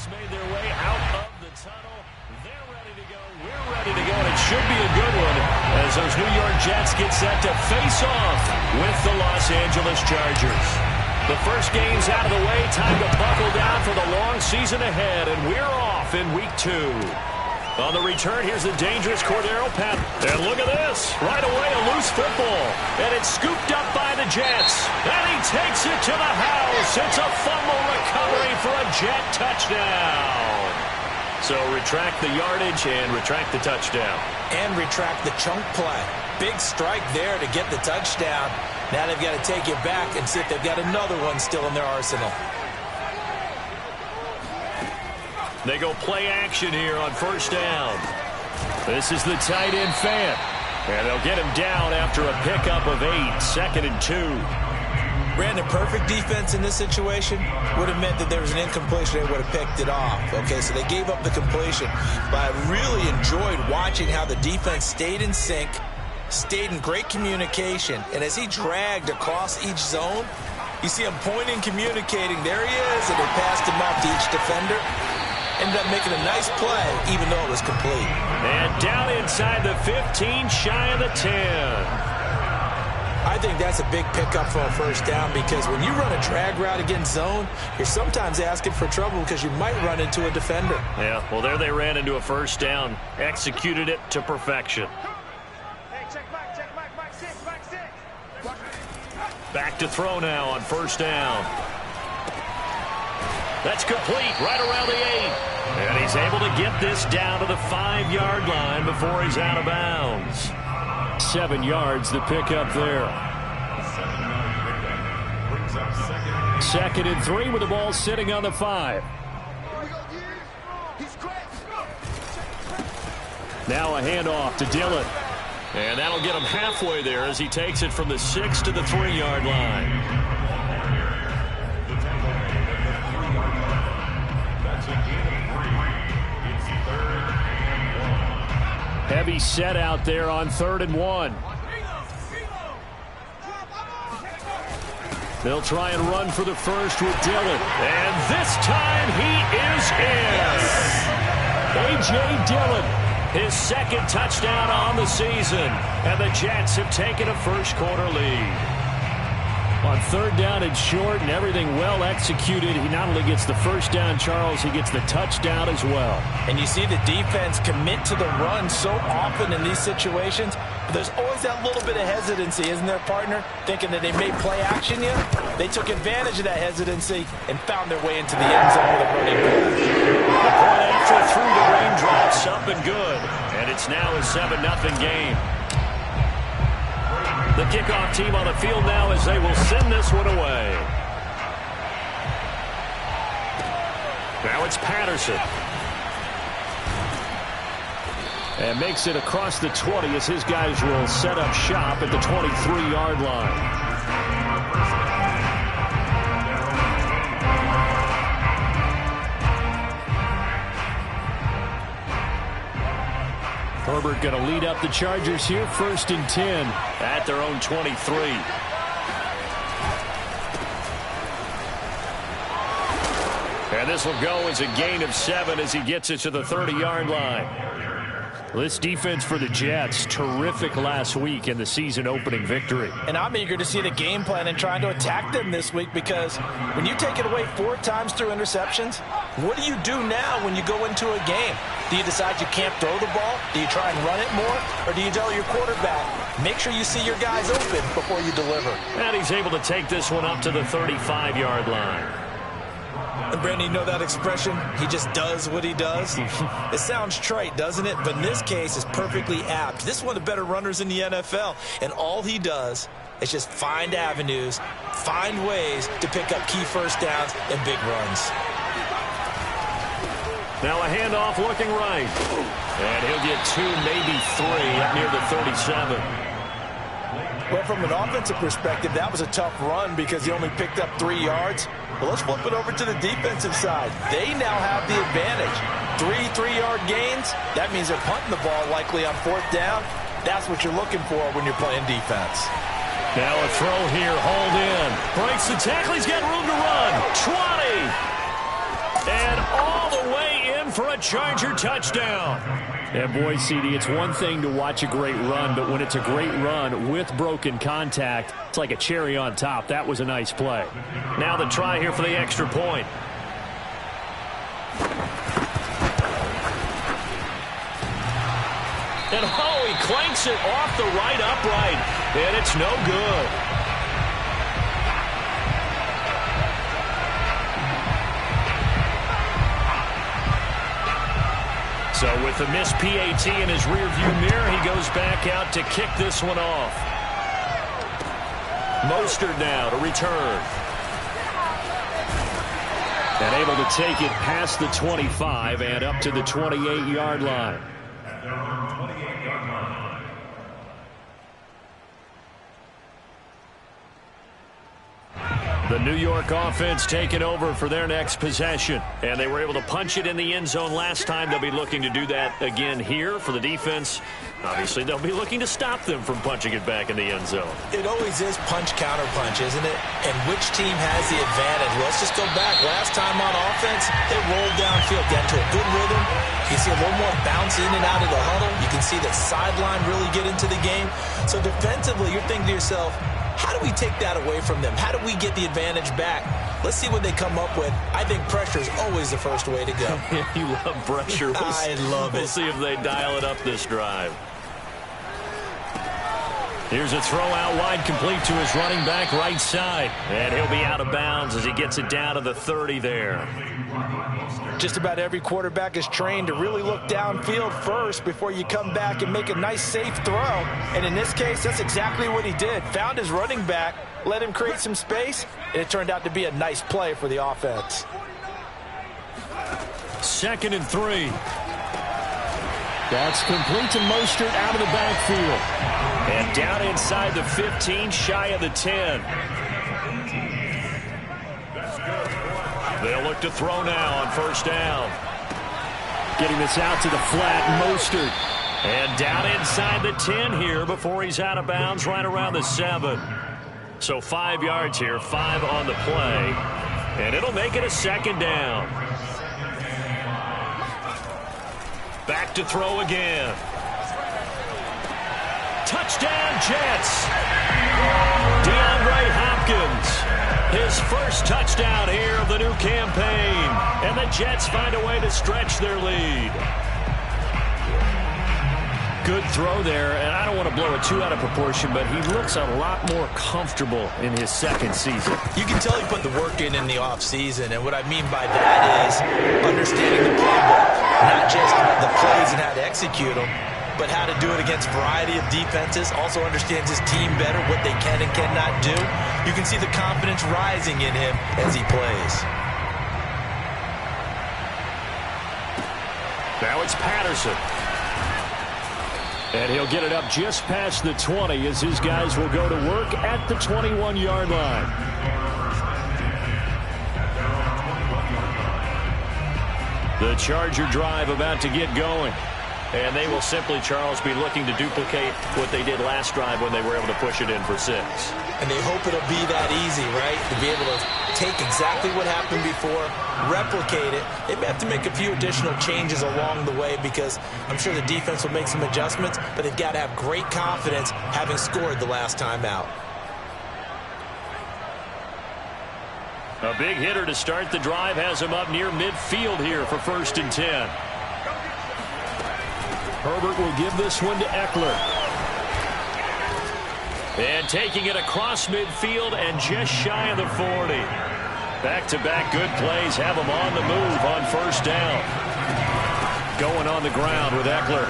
Made their way out of the tunnel. They're ready to go. We're ready to go, and it should be a good one as those New York Jets get set to face off with the Los Angeles Chargers. The first game's out of the way. Time to buckle down for the long season ahead, and we're off in Week 2. On the return, here's the dangerous Cordero Patton. And look at this. Right away, a loose football. And it's scooped up by the Jets. And he takes it to the house. It's a fumble recovery for a Jet touchdown. So retract the yardage and retract the touchdown. And retract the chunk play. Big strike there to get the touchdown. Now they've got to take it back and see if they've got another one still in their arsenal. They go play action here on first down. This is the tight end Fant. And they'll get him down after a pickup of 8, 2nd and 2. Brandon, perfect defense in this situation would have meant that there was an incompletion. They would have picked it off. Okay, so they gave up the completion. But I really enjoyed watching how the defense stayed in sync, stayed in great communication. And as he dragged across each zone, you see him pointing, communicating. There he is, and they passed him off to each defender. Ended up making a nice play, even though it was complete. And down inside the 15, shy of the 10. I think that's a big pickup for a first down because when you run a drag route against zone, you're sometimes asking for trouble because you might run into a defender. Yeah, well, there they ran into a first down. Executed it to perfection. Back to throw now on first down. That's complete right around the 8. And he's able to get this down to the 5-yard line before he's out of bounds. 7 yards, the pickup there. 2nd and 3 with the ball sitting on the 5. Now a handoff to Dillon. And that'll get him halfway there as he takes it from the 6 to the 3-yard line. Heavy set out there on 3rd and 1. They'll try and run for the first with Dillon. And this time he is in. A.J. Dillon, his 2nd touchdown on the season. And the Jets have taken a first-quarter lead. On 3rd down and short and everything well executed, he not only gets the first down, Charles, he gets the touchdown as well. And you see the defense commit to the run so often in these situations, but there's always that little bit of hesitancy, isn't there, partner? Thinking that they may play action you. They took advantage of that hesitancy and found their way into the end zone with a running play. The point after through the raindrops, up and good. And it's now a 7-0 game. The kickoff team on the field now as they will send this one away. Now it's Patterson. And makes it across the 20 as his guys will set up shop at the 23-yard line. Herbert going to lead up the Chargers here, 1st and 10 at their own 23. And this will go as a gain of 7 as he gets it to the 30-yard line. This defense for the Jets, terrific last week in the season-opening victory. And I'm eager to see the game plan and trying to attack them this week because when you take it away 4 times through interceptions, what do you do now when you go into a game? Do you decide you can't throw the ball? Do you try and run it more? Or do you tell your quarterback, make sure you see your guys open before you deliver? And he's able to take this one up to the 35-yard line. And Brandon, you know that expression? He just does what he does. It sounds trite, doesn't it? But in this case, it's perfectly apt. This is one of the better runners in the NFL. And all he does is just find avenues, find ways to pick up key first downs and big runs. Now a handoff looking right. And he'll get 2, maybe 3 up near the 37. Well, from an offensive perspective, that was a tough run because he only picked up 3 yards. Well, let's flip it over to the defensive side. They now have the advantage. 3 3-yard gains. That means they're punting the ball likely on 4th down. That's what you're looking for when you're playing defense. Now a throw here, hauled in. Breaks the tackle, he's got room to run. 20. And all the in for a Charger touchdown. And boy, CD, it's one thing to watch a great run, but when it's a great run with broken contact, it's like a cherry on top. That was a nice play. Now the try here for the extra point. And oh, he clanks it off the right upright, and it's no good. So with a missed PAT in his rearview mirror, he goes back out to kick this one off. Mostert now to return. And able to take it past the 25 and up to the 28-yard line. The New York offense taking over for their next possession. And they were able to punch it in the end zone last time. They'll be looking to do that again here for the defense. Obviously, they'll be looking to stop them from punching it back in the end zone. It always is punch-counter-punch, isn't it? And which team has the advantage? Let's just go back. Last time on offense, they rolled downfield, got into a good rhythm. You see a little more bounce in and out of the huddle. You can see the sideline really get into the game. So defensively, you're thinking to yourself, how do we take that away from them? How do we get the advantage back? Let's see what they come up with. I think pressure is always the first way to go. You love pressure. I love it. We'll see if they dial it up this drive. Here's a throw out wide, complete to his running back right side. And he'll be out of bounds as he gets it down to the 30 there. Just about every quarterback is trained to really look downfield first before you come back and make a nice, safe throw. And in this case, that's exactly what he did. Found his running back, let him create some space, and it turned out to be a nice play for the offense. 2nd and 3. That's complete to Mostert out of the backfield. And down inside the 15, shy of the 10. They'll look to throw now on first down. Getting this out to the flat, Mostert. And down inside the 10 here before he's out of bounds right around the 7. So 5 yards here, 5 on the play. And it'll make it a 2nd down. Back to throw again. Touchdown, Jets. DeAndre Hopkins, his first touchdown here of the new campaign. And the Jets find a way to stretch their lead. Good throw there, and I don't want to blow it too out of proportion, but he looks a lot more comfortable in his 2nd season. You can tell he put the work in the offseason, and what I mean by that is understanding the playbook, not just the plays and how to execute them, but how to do it against a variety of defenses. Also understands his team better, what they can and cannot do. You can see the confidence rising in him as he plays. Now it's Patterson. And he'll get it up just past the 20 as his guys will go to work at the 21-yard line. The Charger drive about to get going. And they will simply, Charles, be looking to duplicate what they did last drive when they were able to push it in for 6. And they hope it'll be that easy, right? To be able to take exactly what happened before, replicate it. They may have to make a few additional changes along the way because I'm sure the defense will make some adjustments, but they've got to have great confidence having scored the last time out. A big hitter to start the drive has him up near midfield here for 1st and 10. Herbert will give this one to Eckler. And taking it across midfield and just shy of the 40. Back-to-back good plays have him on the move on first down. Going on the ground with Eckler.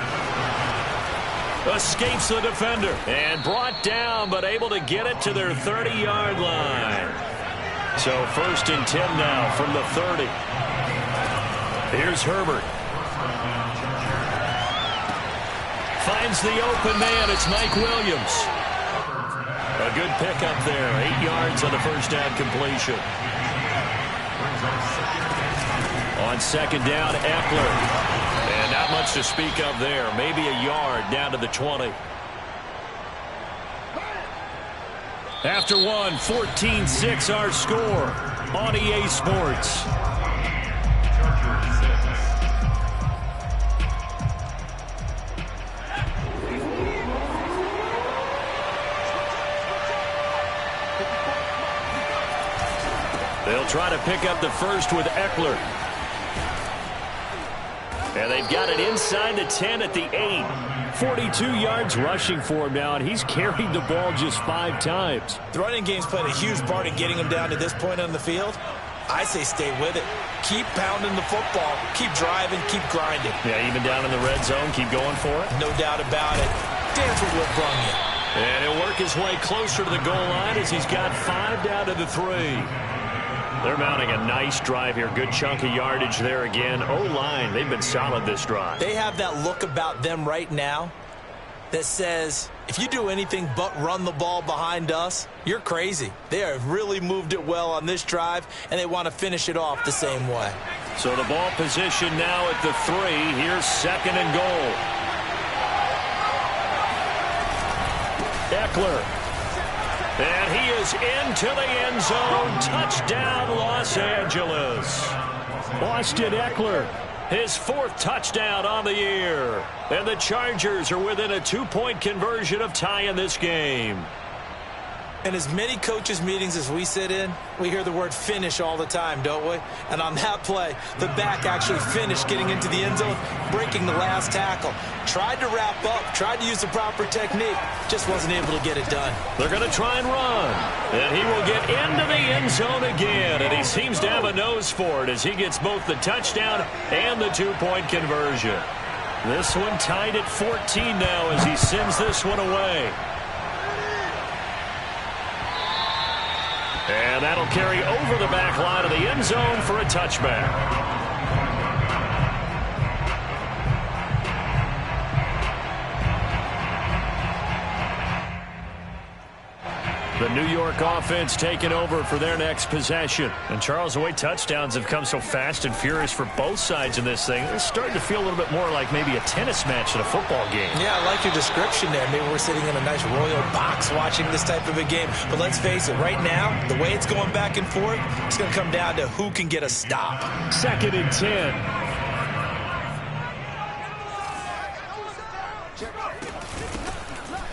Escapes the defender. And brought down, but able to get it to their 30-yard line. So 1st and 10 now from the 30. Here's Herbert. Finds the open man. It's Mike Williams. A good pickup there. 8 yards on the first down completion. On 2nd down, Eckler. And not much to speak of there. Maybe a yard down to the 20. After one, 14-6 our score on EA Sports. try to pick up the first with Eckler. And they've got it inside the 10 at the 8. 42 yards rushing for him now, and he's carried the ball just 5 times. The running game's played a huge part in getting him down to this point on the field. I say stay with it. Keep pounding the football. Keep driving. Keep grinding. Yeah, even down in the red zone, keep going for it. No doubt about it. Dance with what brung you. And he'll work his way closer to the goal line as he's got 5 down to the 3. They're mounting a nice drive here. Good chunk of yardage there again. O-line, they've been solid this drive. They have that look about them right now that says, if you do anything but run the ball behind us, you're crazy. They have really moved it well on this drive, and they want to finish it off the same way. So the ball position now at the 3. Here's 2nd and goal. Eckler. And he is into the end zone. Touchdown, Los Angeles. Austin Eckler. His 4th touchdown on the year. And the Chargers are within a 2-point conversion of tying this game. In as many coaches' meetings as we sit in, we hear the word finish all the time, don't we? And on that play, the back actually finished getting into the end zone, breaking the last tackle. Tried to wrap up, tried to use the proper technique, just wasn't able to get it done. They're going to try and run. And he will get into the end zone again. And he seems to have a nose for it as he gets both the touchdown and the 2-point conversion. This one tied at 14 now as he sends this one away. And that'll carry over the back line of the end zone for a touchback. The New York offense taking over for their next possession. And Charles, the way touchdowns have come so fast and furious for both sides in this thing, it's starting to feel a little bit more like maybe a tennis match in a football game. Yeah, I like your description there. Maybe we're sitting in a nice royal box watching this type of a game. But let's face it, right now, the way it's going back and forth, it's going to come down to who can get a stop. 2nd and 10.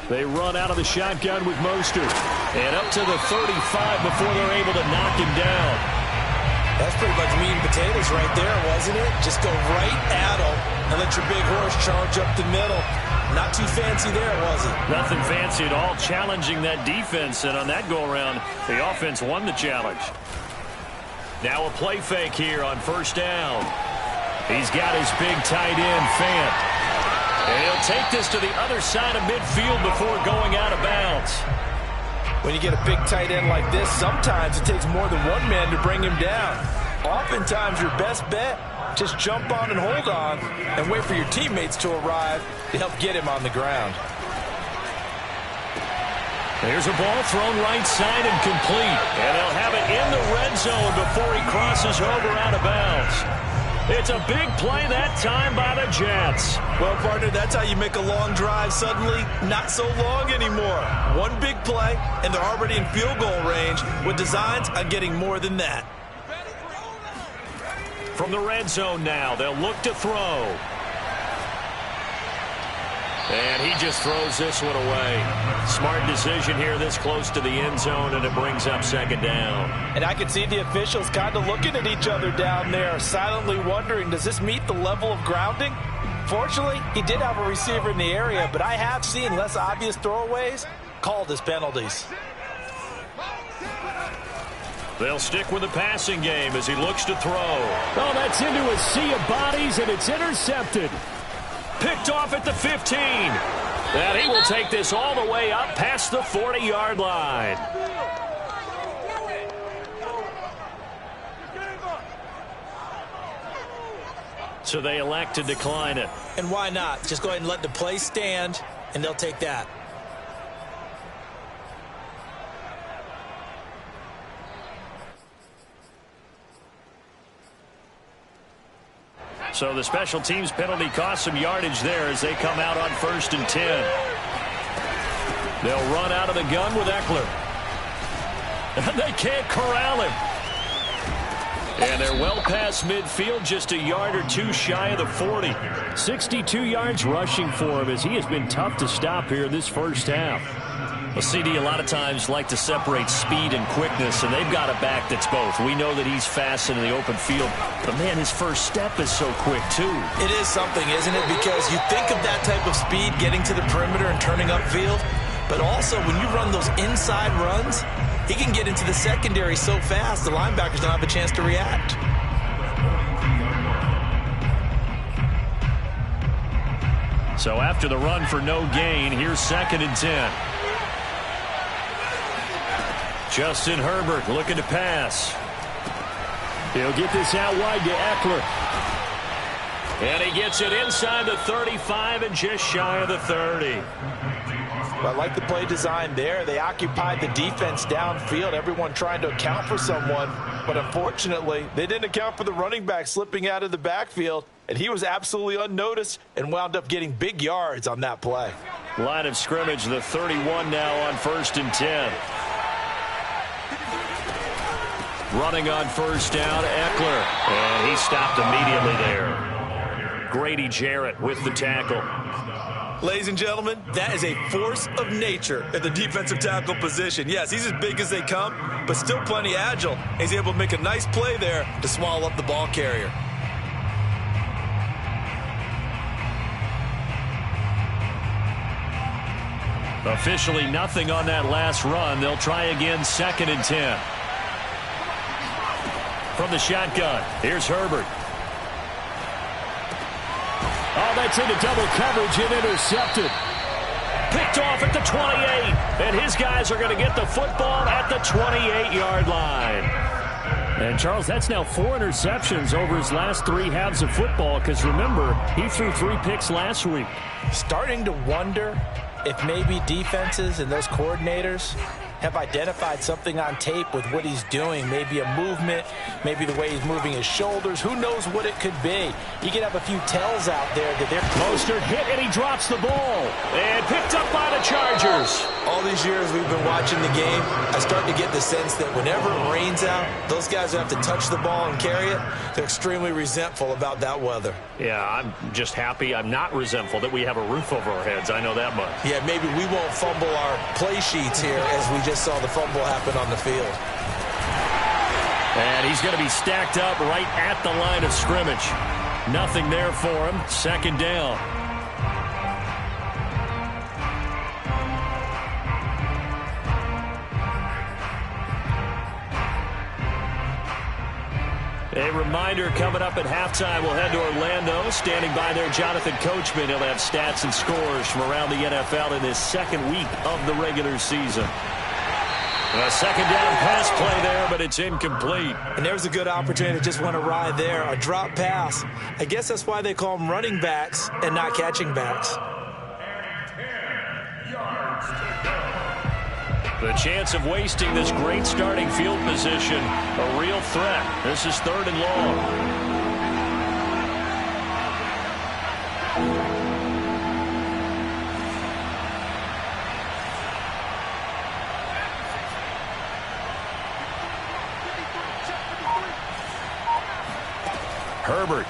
They run out of the shotgun with Mostert. And up to the 35 before they're able to knock him down. That's pretty much meat and potatoes right there, wasn't it? Just go right at him and let your big horse charge up the middle. Not too fancy there, was it? Nothing fancy at all, challenging that defense. And on that go-around, the offense won the challenge. Now a play fake here on 1st down. He's got his big tight end, Fant. And he'll take this to the other side of midfield before going out of bounds. When you get a big tight end like this, sometimes it takes more than one man to bring him down. Oftentimes, your best bet, just jump on and hold on and wait for your teammates to arrive to help get him on the ground. There's a ball thrown right side and complete. And they'll have it in the red zone before he crosses over out of bounds. It's a big play that time by the Jets. Well, partner, that's how you make a long drive suddenly not so long anymore. One big play, and they're already in field goal range with designs on getting more than that. From the red zone now, they'll look to throw. And he just throws this one away. Smart decision here this close to the end zone, and it brings up 2nd down. And I can see the officials kind of looking at each other down there, silently wondering, does this meet the level of grounding? Fortunately, he did have a receiver in the area, but I have seen less obvious throwaways called as penalties. They'll stick with the passing game as he looks to throw. Oh, that's into a sea of bodies, and it's intercepted. Picked off at the 15. And he will take this all the way up past the 40-yard line. So they elect to decline it. And why not? Just go ahead and let the play stand, and they'll take that. So the special teams penalty cost some yardage there as they come out on 1st and 10. They'll run out of the gun with Eckler. And they can't corral him. And they're well past midfield, just a yard or two shy of the 40. 62 yards rushing for him as he has been tough to stop here this first half. Well, CD, a lot of times like to separate speed and quickness, and they've got a back that's both. We know that he's fast in the open field, but, man, his first step is so quick, too. It is something, isn't it? Because you think of that type of speed getting to the perimeter and turning upfield, but also when you run those inside runs, he can get into the secondary so fast the linebackers don't have a chance to react. So after the run for no gain, here's 2nd and 10. Justin Herbert looking to pass. He'll get this out wide to Eckler. And he gets it inside the 35 and just shy of the 30. Well, I like the play design there. They occupied the defense downfield, everyone trying to account for someone. But unfortunately, they didn't account for the running back slipping out of the backfield. And he was absolutely unnoticed and wound up getting big yards on that play. Line of scrimmage, the 31 now on 1st and 10. Running on 1st down, Eckler. And he stopped immediately there. Grady Jarrett with the tackle. Ladies and gentlemen, that is a force of nature at the defensive tackle position. Yes, he's as big as they come, but still plenty agile. He's able to make a nice play there to swallow up the ball carrier. Officially nothing on that last run. They'll try again, 2nd and 10. From the shotgun, here's Herbert. Oh, that's into double coverage and intercepted. Picked off at the 28. And his guys are going to get the football at the 28-yard line. And, Charles, that's now 4 interceptions over his last 3 halves of football because, remember, he threw 3 picks last week. Starting to wonder if maybe defenses and those coordinators have identified something on tape with what he's doing. Maybe a movement, maybe the way he's moving his shoulders. Who knows what it could be? You could have a few tells out there that they're... Mostert hit, and he drops the ball. And picked up by the Chargers. All these years we've been watching the game, I start to get the sense that whenever it rains out, those guys who have to touch the ball and carry it, they're extremely resentful about that weather. Yeah, I'm just happy. I'm not resentful that we have a roof over our heads. I know that much. Yeah, maybe we won't fumble our play sheets here as we just saw the fumble happen on the field. And he's going to be stacked up right at the line of scrimmage. Nothing there for him. 2nd down. A reminder, coming up at halftime, we'll head to Orlando. Standing by there, Jonathan Coachman. He'll have stats and scores from around the NFL in his 2nd week of the regular season. A 2nd down pass play there, but it's incomplete. And there's a good opportunity to just want to ride there. A drop pass. I guess that's why they call them running backs and not catching backs. The chance of wasting this great starting field position, a real threat. This is 3rd and long. Herbert.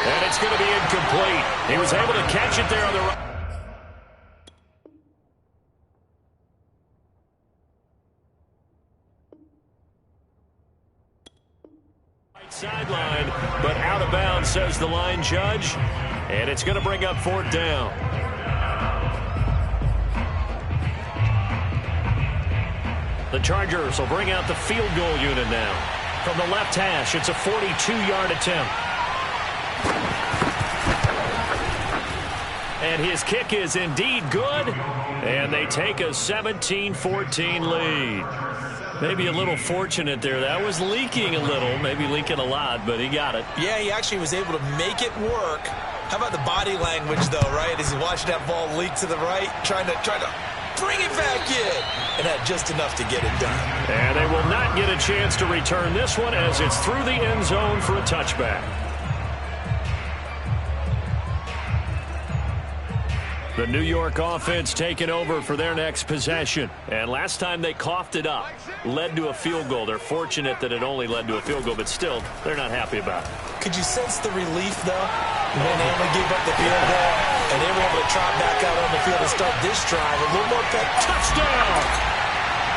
And it's going to be incomplete. He was able to catch it there on the right. Sideline, but out of bounds, says the line judge. And it's going to bring up 4th down. The Chargers will bring out the field goal unit now. From the left hash, it's a 42-yard attempt. And his kick is indeed good. And they take a 17-14 lead. Maybe a little fortunate there. That was leaking a little, maybe leaking a lot, but he got it. Yeah, he actually was able to make it work. How about the body language, though, right? As he watched that ball leak to the right, trying to bring it back in, and had just enough to get it done. And they will not get a chance to return this one as it's through the end zone for a touchback. The New York offense taking over for their next possession. And last time they coughed it up, led to a field goal. They're fortunate that it only led to a field goal, but still, they're not happy about it. Could you sense the relief, though, when they only gave up the field goal? And they were able to trot back out on the field and start this drive. A little more touchdown!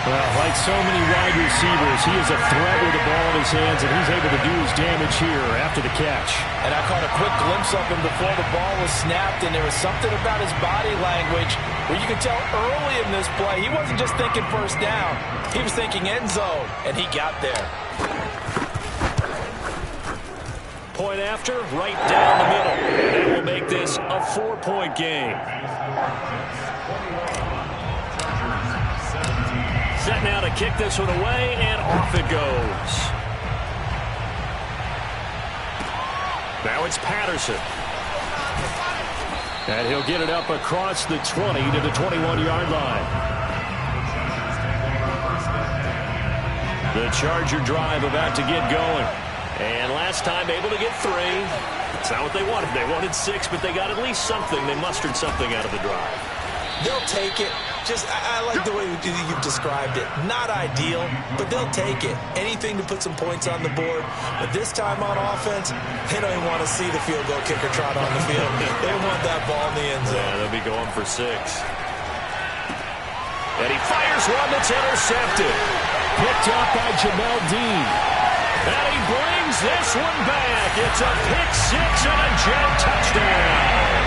Well, like so many wide receivers, he is a threat with the ball in his hands, and he's able to do his damage here after the catch. And I caught a quick glimpse of him before the ball was snapped, and there was something about his body language where you could tell early in this play, he wasn't just thinking first down. He was thinking end zone, and he got there. Point after, right down the middle. And that will make this a 4-point game. Set now to kick this one away, and off it goes. Now it's Patterson. And he'll get it up across the 20 to the 21-yard line. The Charger drive about to get going. And last time able to get 3. It's not what they wanted. They wanted 6, but they got at least something. They mustered something out of the drive. They'll take it. I like the way you've described it. Not ideal, but they'll take it. Anything to put some points on the board. But this time on offense, they don't even want to see the field goal kicker trot on the field. They want that ball in the end zone. Yeah, they'll be going for 6. And he fires one that's intercepted. Picked up by Jamel Dean. And he brings this one back. It's a pick 6 and a Jet touchdown.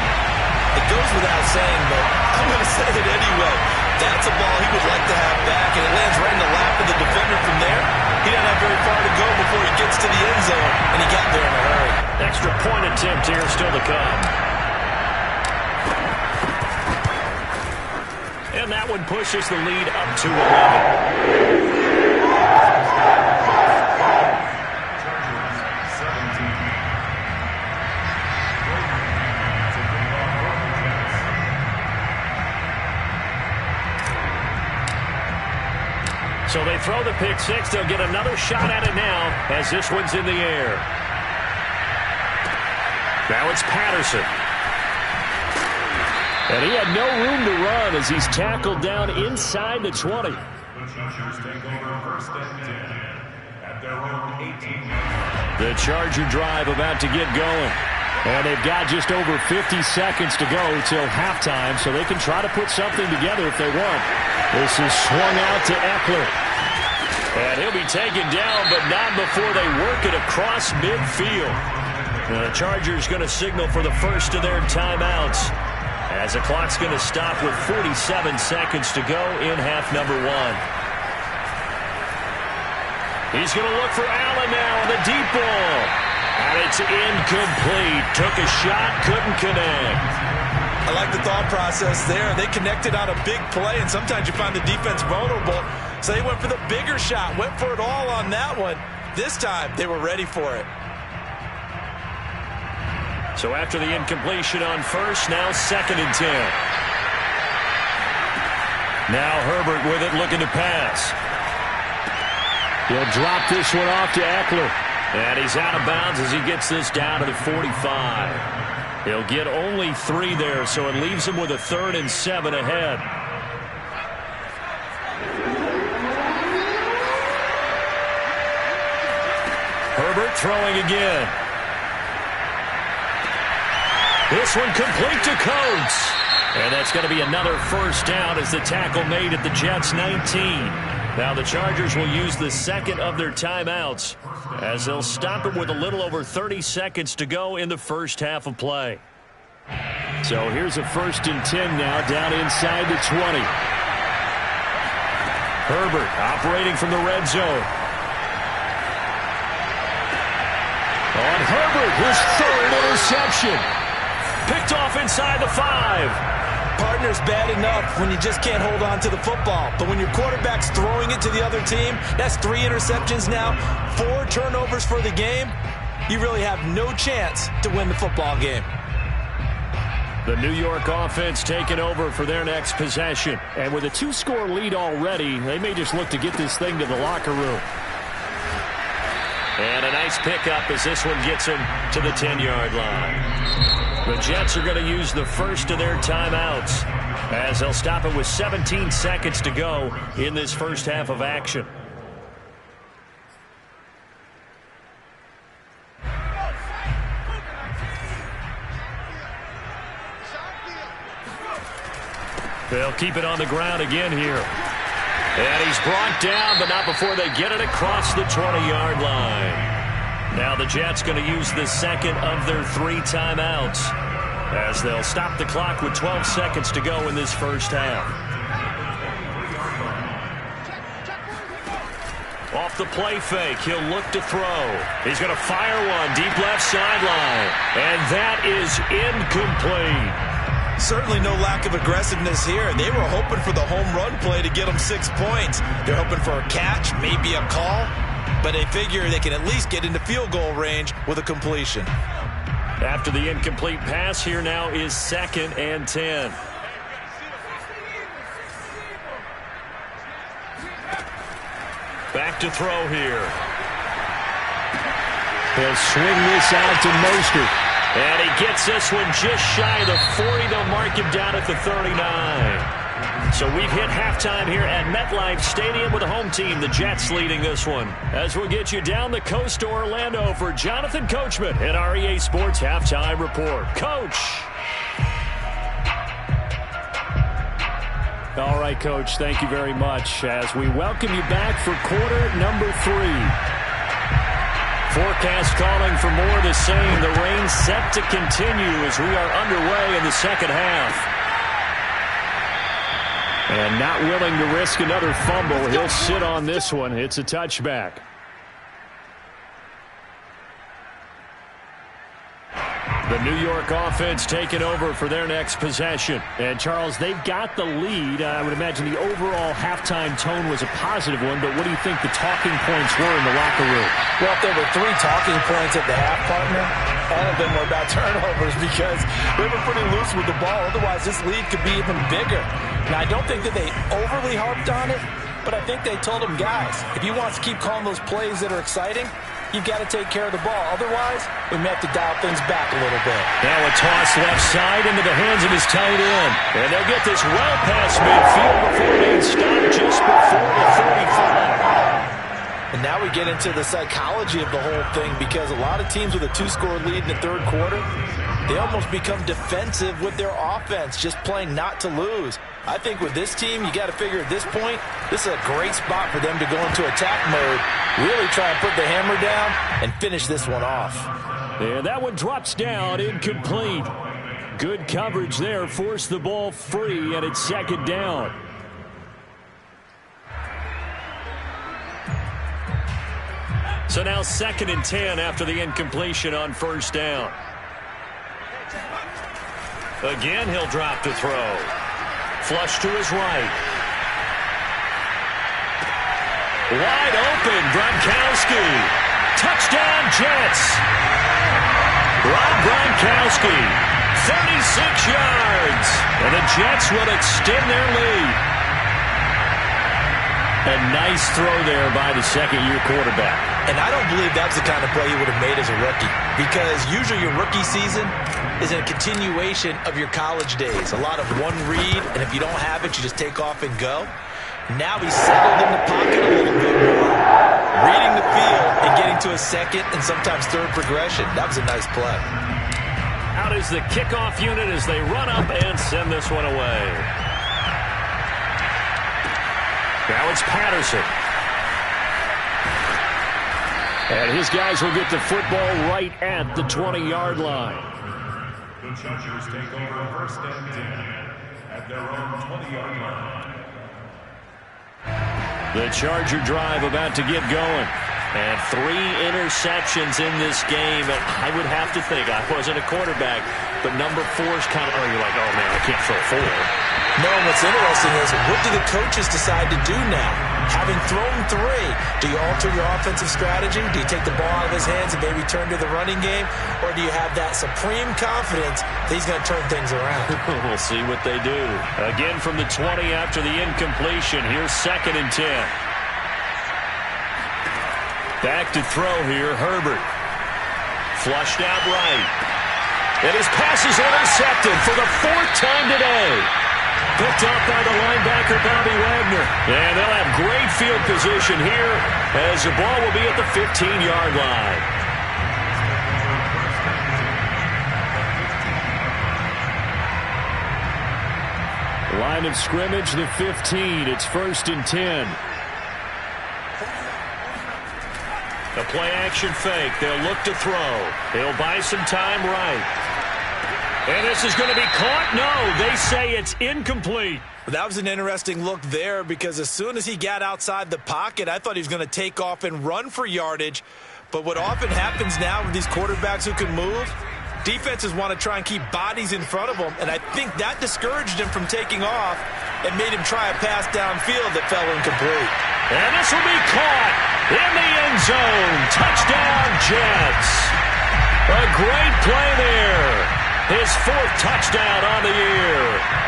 It goes without saying, but I'm going to say it anyway. That's a ball he would like to have back, and it lands right in the lap of the defender from there. He doesn't have very far to go before he gets to the end zone, and he got there in a hurry. Extra point attempt here still to come. And that one pushes the lead up to 11. So they throw the pick 6. They'll get another shot at it now as this one's in the air. Now it's Patterson. And he had no room to run as he's tackled down inside the 20. The Charger drive about to get going. And they've got just over 50 seconds to go till halftime, so they can try to put something together if they want. This is swung out to Eckler. And he'll be taken down, but not before they work it across midfield. The Chargers going to signal for the first of their timeouts, as the clock's going to stop with 47 seconds to go in half number 1. He's going to look for Allen now on the deep ball. And it's incomplete. Took a shot, couldn't connect. I like the thought process there. They connected on a big play, and sometimes you find the defense vulnerable. So they went for the bigger shot, went for it all on that one. This time, they were ready for it. So after the incompletion on first, now 2nd and 10. Now Herbert with it, looking to pass. He'll drop this one off to Eckler. And he's out of bounds as he gets this down to the 45. He'll get only 3 there, so it leaves him with a 3rd and 7 ahead. Herbert throwing again. This one complete to Coates. And that's going to be another first down as the tackle made at the Jets' 19. Now the Chargers will use the second of their timeouts as they'll stop it with a little over 30 seconds to go in the first half of play. So here's a 1st and 10 now down inside the 20. Herbert operating from the red zone. On Herbert, his 3rd interception. Picked off inside the 5. Partner's bad enough when you just can't hold on to the football. But when your quarterback's throwing it to the other team, that's 3 interceptions now, 4 turnovers for the game. You really have no chance to win the football game. The New York offense taking over for their next possession. And with a 2-score lead already, they may just look to get this thing to the locker room. And a nice pickup as this one gets him to the 10-yard line. The Jets are going to use the first of their timeouts as they'll stop it with 17 seconds to go in this first half of action. They'll keep it on the ground again here. And he's brought down, but not before they get it across the 20-yard line. Now the Jets going to use the second of their 3 timeouts as they'll stop the clock with 12 seconds to go in this first half. Off the play fake, he'll look to throw. He's going to fire one deep left sideline, and that is incomplete. Certainly no lack of aggressiveness here. They were hoping for the home run play to get them 6 points. They're hoping for a catch, maybe a call, but they figure they can at least get into field goal range with a completion. After the incomplete pass, here now is 2nd and 10. Back to throw here. He'll swing this out to Mostert. And he gets this one just shy of the 40. They'll mark him down at the 39. So we've hit halftime here at MetLife Stadium with the home team, the Jets, leading this one. As we'll get you down the coast to Orlando for Jonathan Coachman and our EA Sports Halftime Report. Coach. All right, Coach, thank you very much as we welcome you back for quarter number 3. Forecast calling for more of the same. The rain set to continue as we are underway in the second half. And not willing to risk another fumble, he'll sit on this one. It's a touchback. The New York offense taking over for their next possession. And, Charles, they've got the lead. I would imagine the overall halftime tone was a positive one, but what do you think the talking points were in the locker room? Well, if there were 3 talking points at the half, partner, all of them were about turnovers because they were pretty loose with the ball. Otherwise, this lead could be even bigger. Now, I don't think that they overly harped on it, but I think they told them, guys, if you want to keep calling those plays that are exciting, you've got to take care of the ball. Otherwise, we may have to dial things back a little bit. Now a toss left side into the hands of his tight end. And they'll get this well past midfield before being stopped just before the 35. And now we get into the psychology of the whole thing because a lot of teams with a 2-score lead in the third quarter, they almost become defensive with their offense, just playing not to lose. I think with this team, you got to figure at this point, this is a great spot for them to go into attack mode, really try and put the hammer down and finish this one off. And that one drops down, incomplete. Good coverage there, forced the ball free, and it's 2nd down. So now 2nd and 10 after the incompletion on 1st down. Again, he'll drop to throw. Flush to his right. Wide open, Gronkowski. Touchdown, Jets. Rob Gronkowski, 36 yards. And the Jets will extend their lead. A nice throw there by the second-year quarterback. And I don't believe that's the kind of play he would have made as a rookie. Because usually your rookie season is a continuation of your college days. A lot of one read, and if you don't have it, you just take off and go. Now he's settled in the pocket a little bit more, reading the field and getting to a second and sometimes third progression. That was a nice play. Out is the kickoff unit as they run up and send this one away. Now it's Patterson. And his guys will get the football right at the 20-yard line. The Chargers take over 1st and 10 at their own 20-yard line. The Charger drive about to get going. And 3 interceptions in this game. And I would have to think, I wasn't a quarterback, but number 4's kind of, you're like, oh, man, I can't throw 4. No, what's interesting is, what do the coaches decide to do now? Having thrown 3, do you alter your offensive strategy? Do you take the ball out of his hands and maybe turn to the running game? Or do you have that supreme confidence that he's going to turn things around? We'll see what they do. Again from the 20 after the incompletion. Here's 2nd and 10. Back to throw here, Herbert. Flushed out right. And his pass is intercepted for the 4th time today. Picked up by the linebacker, Bobby Wagner. And they'll have great field position here as the ball will be at the 15-yard line. line of scrimmage, the 15. It's 1st and 10. The play-action fake. They'll look to throw. They'll buy some time right. And this is going to be caught. No, they say it's incomplete. That was an interesting look there because as soon as he got outside the pocket, I thought he was going to take off and run for yardage. But what often happens now with these quarterbacks who can move, defenses want to try and keep bodies in front of them, and I think that discouraged him from taking off and made him try a pass downfield that fell incomplete. And this will be caught in the end zone. Touchdown, Jets. A great play there. His 4th touchdown on the year.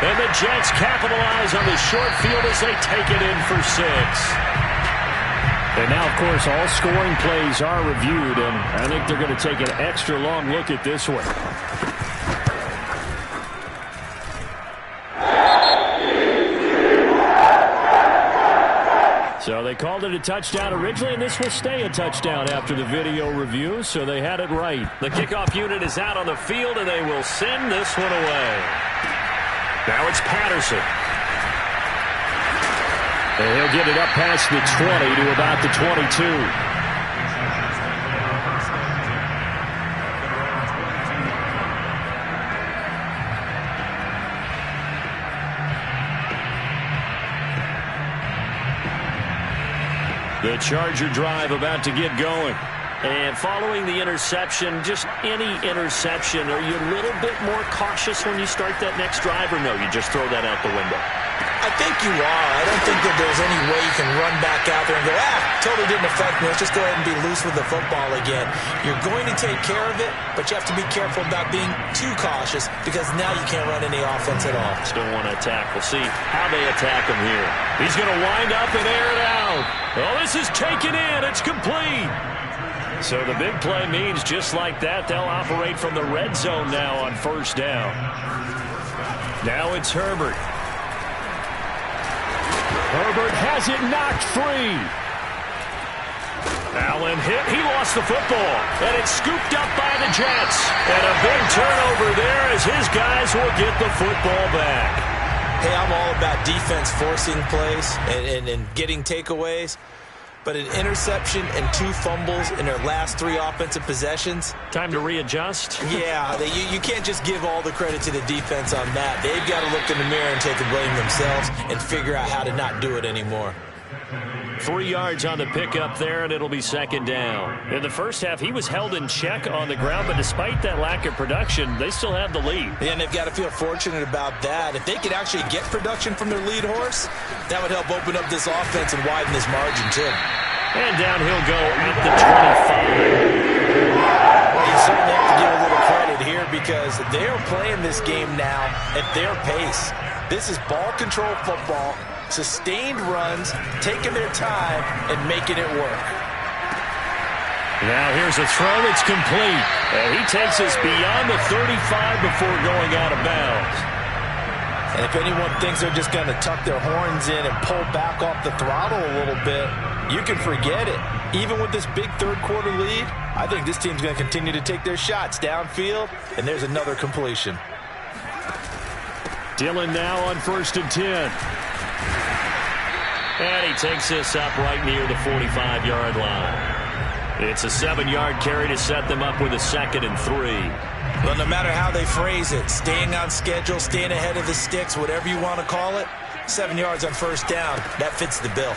And the Jets capitalize on the short field as they take it in for 6. And now, of course, all scoring plays are reviewed, and I think they're going to take an extra long look at this one. So they called it a touchdown originally, and this will stay a touchdown after the video review, so they had it right. The kickoff unit is out on the field, and they will send this one away. Now it's Patterson. And he'll get it up past the 20 to about the 22. The Charger drive about to get going. And following the interception, just any interception, are you a little bit more cautious when you start that next drive, or no, you just throw that out the window? I think you are. I don't think that there's any way you can run back out there and go, totally didn't affect me. Let's just go ahead and be loose with the football again. You're going to take care of it, but you have to be careful about being too cautious because now you can't run any offense at all. Still want to attack. We'll see how they attack him here. He's going to wind up and air it out. Oh, this is taken in. It's complete. So the big play means just like that, they'll operate from the red zone now on 1st down. Now it's Herbert. Herbert has it knocked free. Allen hit. He lost the football. And it's scooped up by the Jets. And a big turnover there as his guys will get the football back. Hey, I'm all about defense forcing plays and getting takeaways. But an interception and 2 fumbles in their last 3 offensive possessions. Time to readjust. Yeah, you can't just give all the credit to the defense on that. They've got to look in the mirror and take the blame themselves and figure out how to not do it anymore. 3 yards on the pickup there, and it'll be 2nd down. In the first half, he was held in check on the ground, but despite that lack of production, they still have the lead. Yeah, and they've got to feel fortunate about that. If they could actually get production from their lead horse, that would help open up this offense and widen this margin, too. And down he'll go at the 25. You certainly have to give a little credit here because they're playing this game now at their pace. This is ball control football. Sustained runs, taking their time, and making it work. Now here's a throw that's complete. And he takes us beyond the 35 before going out of bounds. And if anyone thinks they're just going to tuck their horns in and pull back off the throttle a little bit, you can forget it. Even with this big third-quarter lead, I think this team's going to continue to take their shots downfield, and there's another completion. Dillon now on 1st and 10. And he takes this up right near the 45-yard line. It's a 7-yard carry to set them up with a 2nd and 3. But no matter how they phrase it, staying on schedule, staying ahead of the sticks, whatever you want to call it, 7 yards on 1st down, that fits the bill.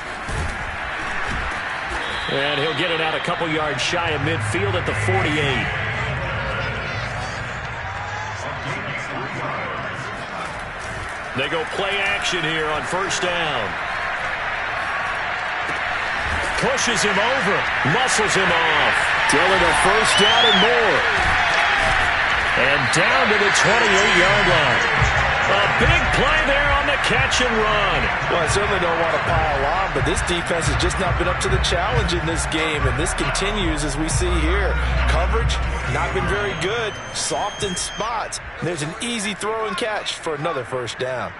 And he'll get it out a couple yards shy of midfield at the 48. They go play action here on 1st down. Pushes him over, muscles him off. Dillon a 1st down and more. And down to the 28-yard line. A big play there on the catch and run. Well, I certainly don't want to pile on, but this defense has just not been up to the challenge in this game, and this continues as we see here. Coverage, not been very good, soft in spots. There's an easy throw and catch for another 1st down.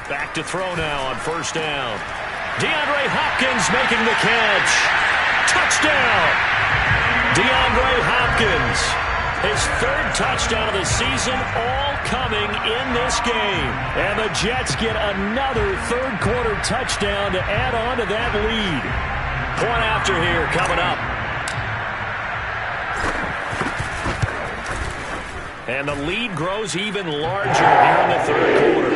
Back to throw now on 1st down. DeAndre Hopkins making the catch. Touchdown! DeAndre Hopkins, his third touchdown of the season, all coming in this game. And the Jets get another third-quarter touchdown to add on to that lead. Point after here coming up. And the lead grows even larger here in the third quarter.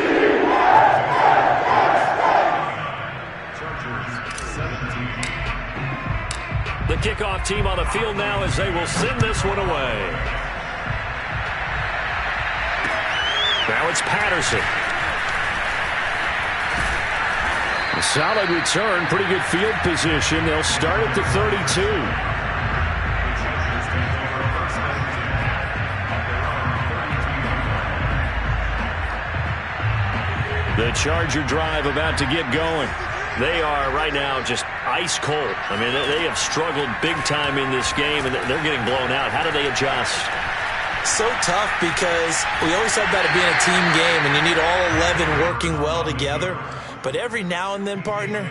The kickoff team on the field now as they will send this one away. Now it's Patterson. A solid return, pretty good field position. They'll start at the 32. The Charger drive about to get going. They are right now just ice cold. I mean, they have struggled big time in this game, and they're getting blown out. How do they adjust? So tough because we always talk about it being a team game, and you need all 11 working well together. But every now and then, partner,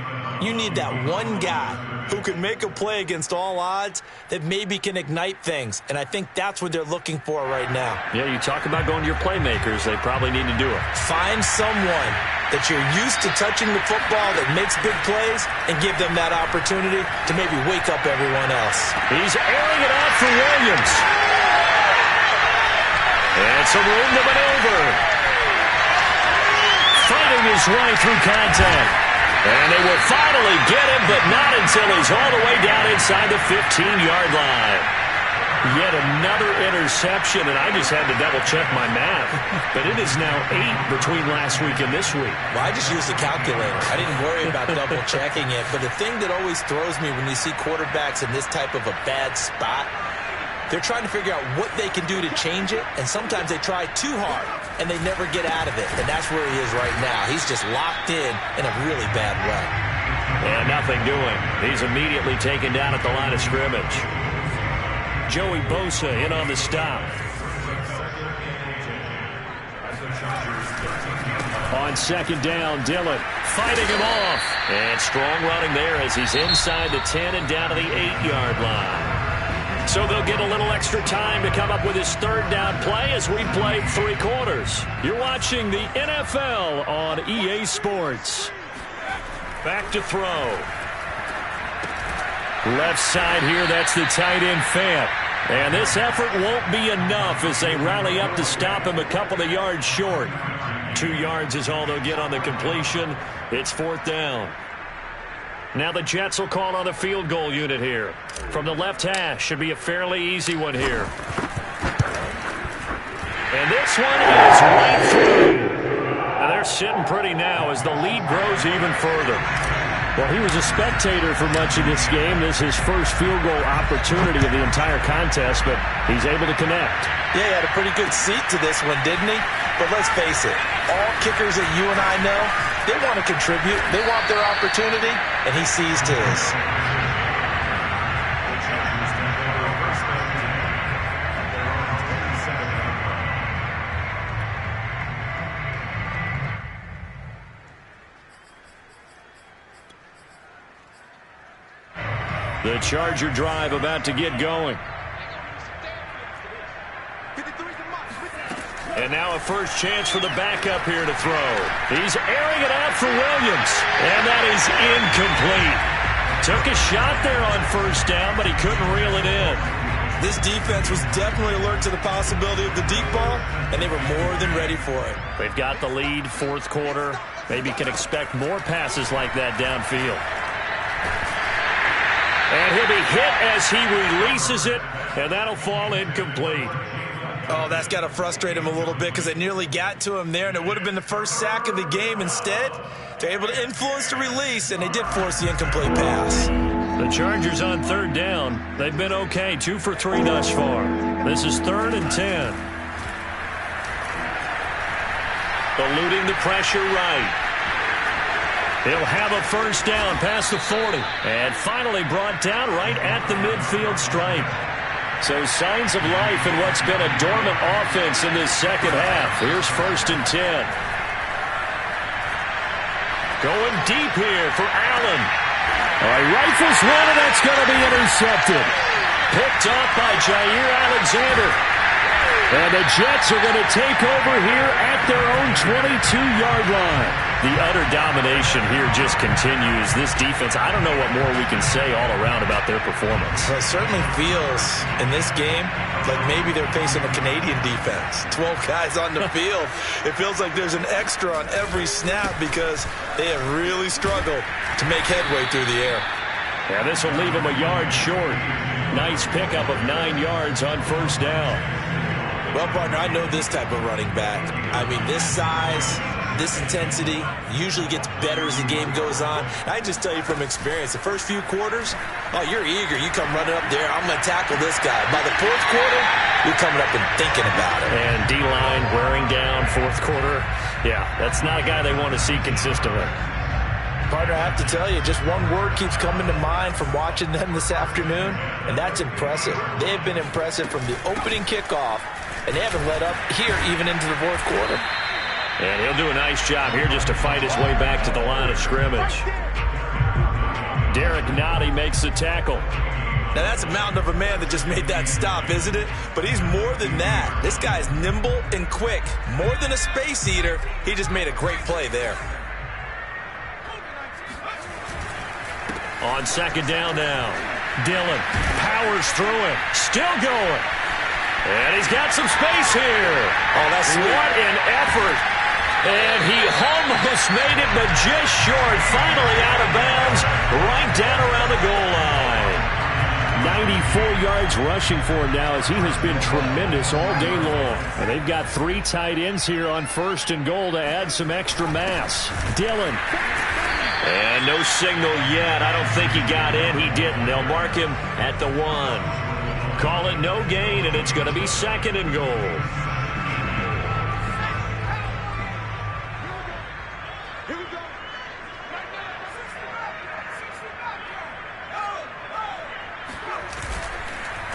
you need that one guy who can make a play against all odds that maybe can ignite things. And I think that's what they're looking for right now. Yeah, you talk about going to your playmakers. They probably need to do it. Find someone that you're used to touching the football that makes big plays and give them that opportunity to maybe wake up everyone else. He's airing it out for Williams. And some room to maneuver. Fighting his way through contact. And they will finally get him, but not until he's all the way down inside the 15-yard line. Yet another interception, and I just had to double-check my math. But it is now 8 between last week and this week. Well, I just used a calculator. I didn't worry about double-checking it. But the thing that always throws me when you see quarterbacks in this type of a bad spot, they're trying to figure out what they can do to change it, and sometimes they try too hard, and they never get out of it. And that's where he is right now. He's just locked in a really bad way. And nothing doing. He's immediately taken down at the line of scrimmage. Joey Bosa in on the stop. On second down, Dillon fighting him off. And strong running there as he's inside the 10 and down to the 8-yard line. So they'll get a little extra time to come up with his third down play as we play 3 quarters. You're watching the NFL on EA Sports. Back to throw. Left side here, that's the tight end Fant. And this effort won't be enough as they rally up to stop him a couple of yards short. 2 yards is all they'll get on the completion. It's 4th down. Now the Jets will call on the field goal unit here. From the left hash, should be a fairly easy one here. And this one is right through. Now they're sitting pretty now as the lead grows even further. Well, he was a spectator for much of this game. This is his first field goal opportunity of the entire contest, but he's able to connect. Yeah, he had a pretty good seat to this one, didn't he? But let's face it, all kickers that you and I know, they want to contribute. They want their opportunity, and he seized his. The Charger drive about to get going. And now a first chance for the backup here to throw. He's airing it out for Williams. And that is incomplete. Took a shot there on first down, but he couldn't reel it in. This defense was definitely alert to the possibility of the deep ball, and they were more than ready for it. They've got the lead, 4th quarter. Maybe can expect more passes like that downfield. And he'll be hit as he releases it, and that'll fall incomplete. Oh, that's got to frustrate him a little bit because it nearly got to him there, and it would have been the first sack of the game. Instead, they're able to influence the release, and they did force the incomplete pass. The Chargers on 3rd down. They've been okay, 2 for 3 thus far. This is 3rd and 10. Eluding the pressure right. He'll have a first down past the 40. And finally brought down right at the midfield stripe. So signs of life in what's been a dormant offense in this second half. Here's 1st and 10. Going deep here for Allen. All right, rifles one, and that's going to be intercepted. Picked up by Jair Alexander. And the Jets are going to take over here at their own 22-yard line. The utter domination here just continues. This defense, I don't know what more we can say all around about their performance. Well, it certainly feels in this game like maybe they're facing a Canadian defense. 12 guys on the field. It feels like there's an extra on every snap because they have really struggled to make headway through the air. Yeah, this will leave them a yard short. Nice pickup of 9 yards on first down. Well, partner, I know this type of running back. I mean, this size, this intensity usually gets better as the game goes on. I just tell you from experience, the first few quarters, oh, you're eager. You come running up there, I'm going to tackle this guy. By the fourth quarter, you're coming up and thinking about it. And D-line wearing down fourth quarter. Yeah, that's not a guy they want to see consistently. Partner, I have to tell you, just one word keeps coming to mind from watching them this afternoon, and that's impressive. They have been impressive from the opening kickoff, and they haven't let up here even into the fourth quarter. And he'll do a nice job here just to fight his way back to the line of scrimmage. Derek Nottie makes the tackle. Now, that's a mountain of a man that just made that stop, isn't it? But he's more than that. This guy's nimble and quick. More than a space eater, he just made a great play there. On second down now, Dillon powers through it. Still going. And he's got some space here. Oh, that's sweet. What an effort. And he almost made it, but just short. Finally out of bounds, right down around the goal line. 94 yards rushing for him now as he has been tremendous all day long. And they've got 3 tight ends here on first and goal to add some extra mass. Dillon. And no signal yet. I don't think he got in. He didn't. They'll mark him at the 1. Call it no gain, and it's going to be second and goal.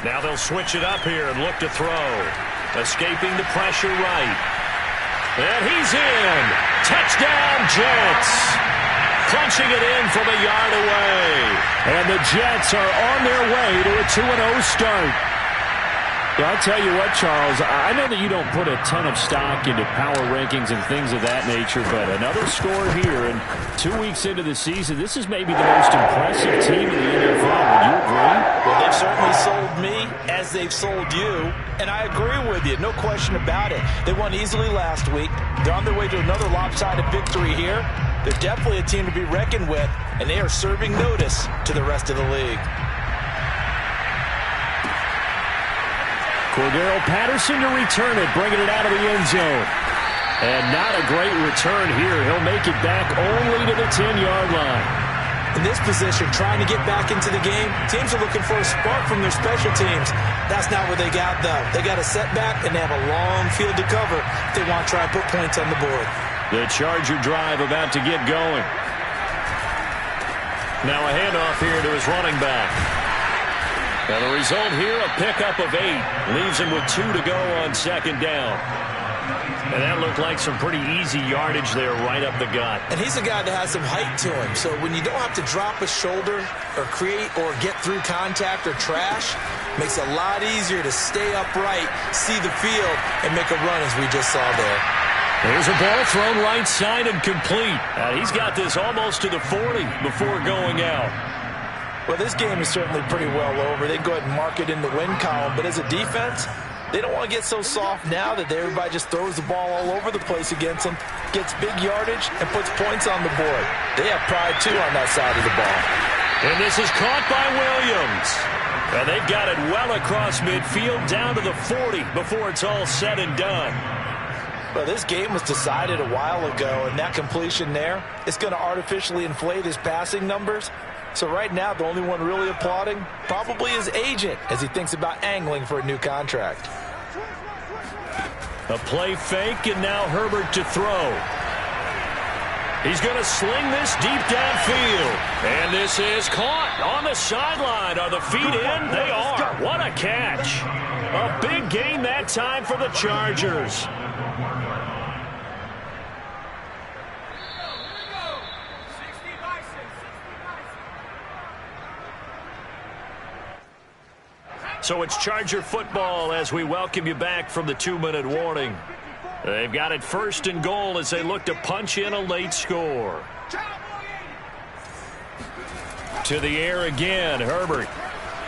Now they'll switch it up here and look to throw. Escaping the pressure right. And he's in. Touchdown, Jets. Punching it in from a yard away. And the Jets are on their way to a 2-0 start. Well, I'll tell you what, Charles, I know that you don't put a ton of stock into power rankings and things of that nature, but another score here, and 2 weeks into the season, this is maybe the most impressive team in the NFL. Would you agree? Well, they've certainly sold me as they've sold you, and I agree with you, no question about it. They won easily last week. They're on their way to another lopsided victory here. They're definitely a team to be reckoned with, and they are serving notice to the rest of the league. Cordero Patterson to return it, bringing it out of the end zone. And not a great return here. He'll make it back only to the 10-yard line. In this position, trying to get back into the game, teams are looking for a spark from their special teams. That's not what they got, though. They got a setback, and they have a long field to cover if they want to try and put points on the board. The Charger drive about to get going. Now a handoff here to his running back. And the result here, a pickup of 8. Leaves him with 2 to go on second down. And that looked like some pretty easy yardage there right up the gut. And he's a guy that has some height to him. So when you don't have to drop a shoulder or create or get through contact or trash, makes it a lot easier to stay upright, see the field, and make a run as we just saw there. There's a ball thrown right side and complete. He's got this almost to the 40 before going out. Well, this game is certainly pretty well over. They can go ahead and mark it in the win column. But as a defense, they don't want to get so soft now that everybody just throws the ball all over the place against them, gets big yardage, and puts points on the board. They have pride, too, on that side of the ball. And this is caught by Williams. And they've got it well across midfield down to the 40 before it's all said and done. Well, this game was decided a while ago, and that completion there is going to artificially inflate his passing numbers. So right now, the only one really applauding probably his agent as he thinks about angling for a new contract. A play fake, and now Herbert to throw. He's going to sling this deep downfield. And this is caught on the sideline. Are the feet in? They are. What a catch. A big gain that time for the Chargers. So it's Charger football as we welcome you back from the 2-minute warning. They've got it 1st and goal as they look to punch in a late score. To the air again, Herbert.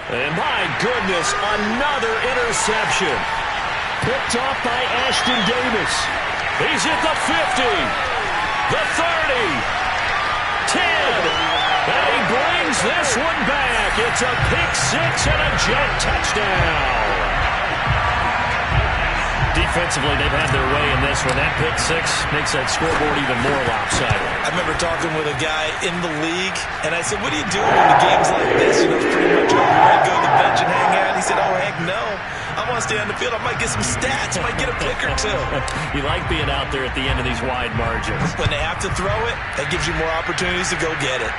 And my goodness, another interception. Picked off by Ashton Davis. He's at the 50, the 30, 10. And he brings this one back. It's a pick 6 and a Jet touchdown. Defensively, they've had their way in this one. That pick 6 makes that scoreboard even more lopsided. I remember talking with a guy in the league, and I said, what do you do when the game's like this? You know, it's pretty much over. You ready to go to the bench and hang out? He said, oh, heck no. I want to stay on the field. I might get some stats. I might get a pick or two. You like being out there at the end of these wide margins. When they have to throw it, that gives you more opportunities to go get it.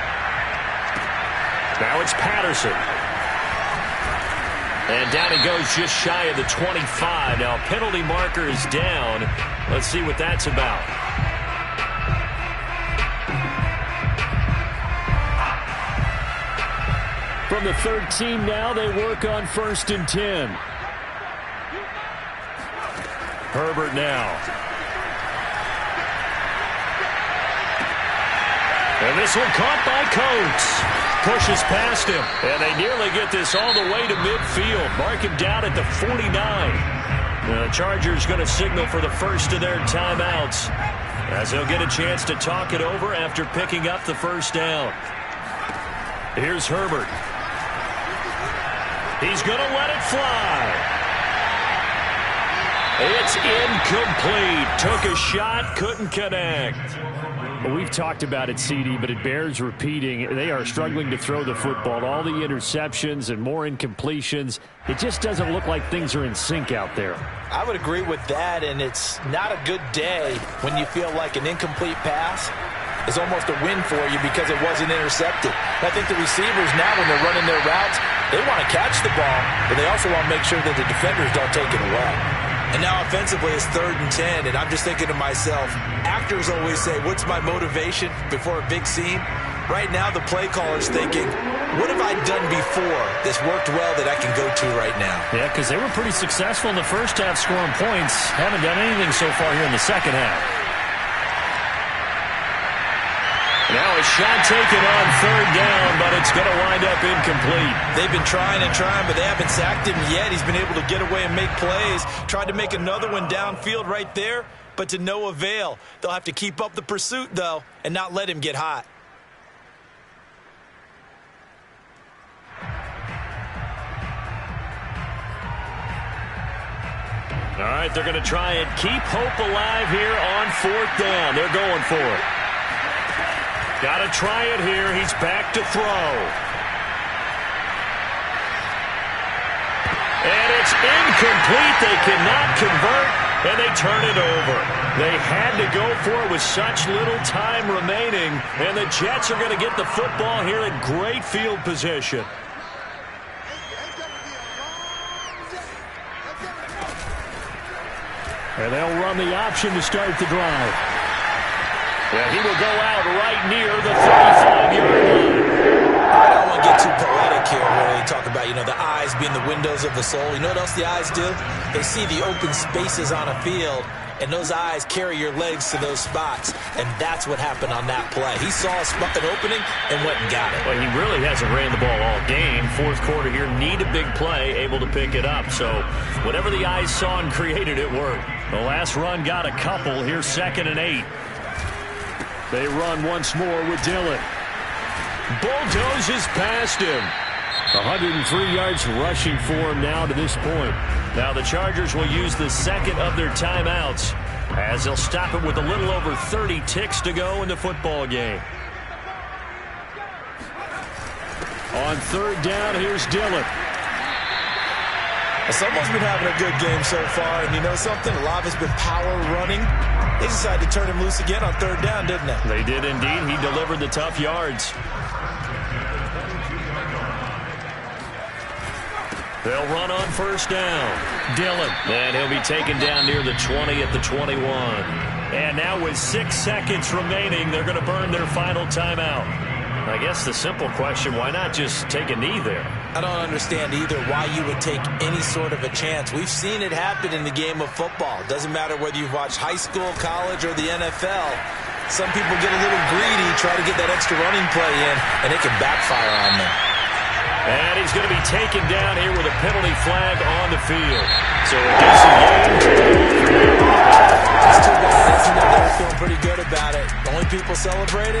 Now it's Patterson. And down he goes just shy of the 25. Now penalty marker is down. Let's see what that's about. From the 13 now, they work on 1st and 10. Herbert now. And this one caught by Coates. Pushes past him, and they nearly get this all the way to midfield. Mark him down at the 49. The Chargers going to signal for the first of their timeouts as they'll get a chance to talk it over after picking up the first down. Here's Herbert. He's going to let it fly. It's incomplete. Took a shot, couldn't connect. Well, we've talked about it, CD, but it bears repeating. They are struggling to throw the football. All the interceptions and more incompletions. It just doesn't look like things are in sync out there. I would agree with that, and it's not a good day when you feel like an incomplete pass is almost a win for you because it wasn't intercepted. I think the receivers now, when they're running their routes, they want to catch the ball, but they also want to make sure that the defenders don't take it away. And now offensively it's 3rd and 10, and I'm just thinking to myself, actors always say, what's my motivation before a big scene? Right now the play caller's thinking, what have I done before that's worked well that I can go to right now? Yeah, because they were pretty successful in the first half scoring points. Haven't done anything so far here in the second half. Now a shot taken on 3rd down, but it's going to wind up incomplete. They've been trying and trying, but they haven't sacked him yet. He's been able to get away and make plays. Tried to make another one downfield right there, but to no avail. They'll have to keep up the pursuit, though, and not let him get hot. All right, they're going to try and keep hope alive here on 4th down. They're going for it. Got to try it here. He's back to throw. And it's incomplete. They cannot convert, and they turn it over. They had to go for it with such little time remaining, and the Jets are going to get the football here in great field position. And they'll run the option to start the drive. Yeah, he will go out right near the 35-yard line. I don't want to get too poetic here where they talk about, the eyes being the windows of the soul. You know what else the eyes do? They see the open spaces on a field, and those eyes carry your legs to those spots, and that's what happened on that play. He saw an opening and went and got it. Well, he really hasn't ran the ball all game. 4th quarter here, need a big play, able to pick it up. So whatever the eyes saw and created, it worked. The last run got a couple. Here's 2nd and 8. They run once more with Dillon. Bulldozes past him. 103 yards rushing for him now to this point. Now the Chargers will use the second of their timeouts as they'll stop it with a little over 30 ticks to go in the football game. On 3rd down, here's Dillon. Someone's been having a good game so far, and you know something? A lot of it's been power running. They decided to turn him loose again on 3rd down, didn't they? They did indeed. He delivered the tough yards. They'll run on 1st down. Dillon. And he'll be taken down near the 20 at the 21. And now with 6 seconds remaining, they're going to burn their final timeout. I guess the simple question, why not just take a knee there? I don't understand either why you would take any sort of a chance. We've seen it happen in the game of football. It doesn't matter whether you've watched high school, college, or the NFL. Some people get a little greedy, try to get that extra running play in, and it can backfire on them. And he's going to be taken down here with a penalty flag on the field. So a decent game. That's too bad, isn't it? They're feeling pretty good about it. The only people celebrating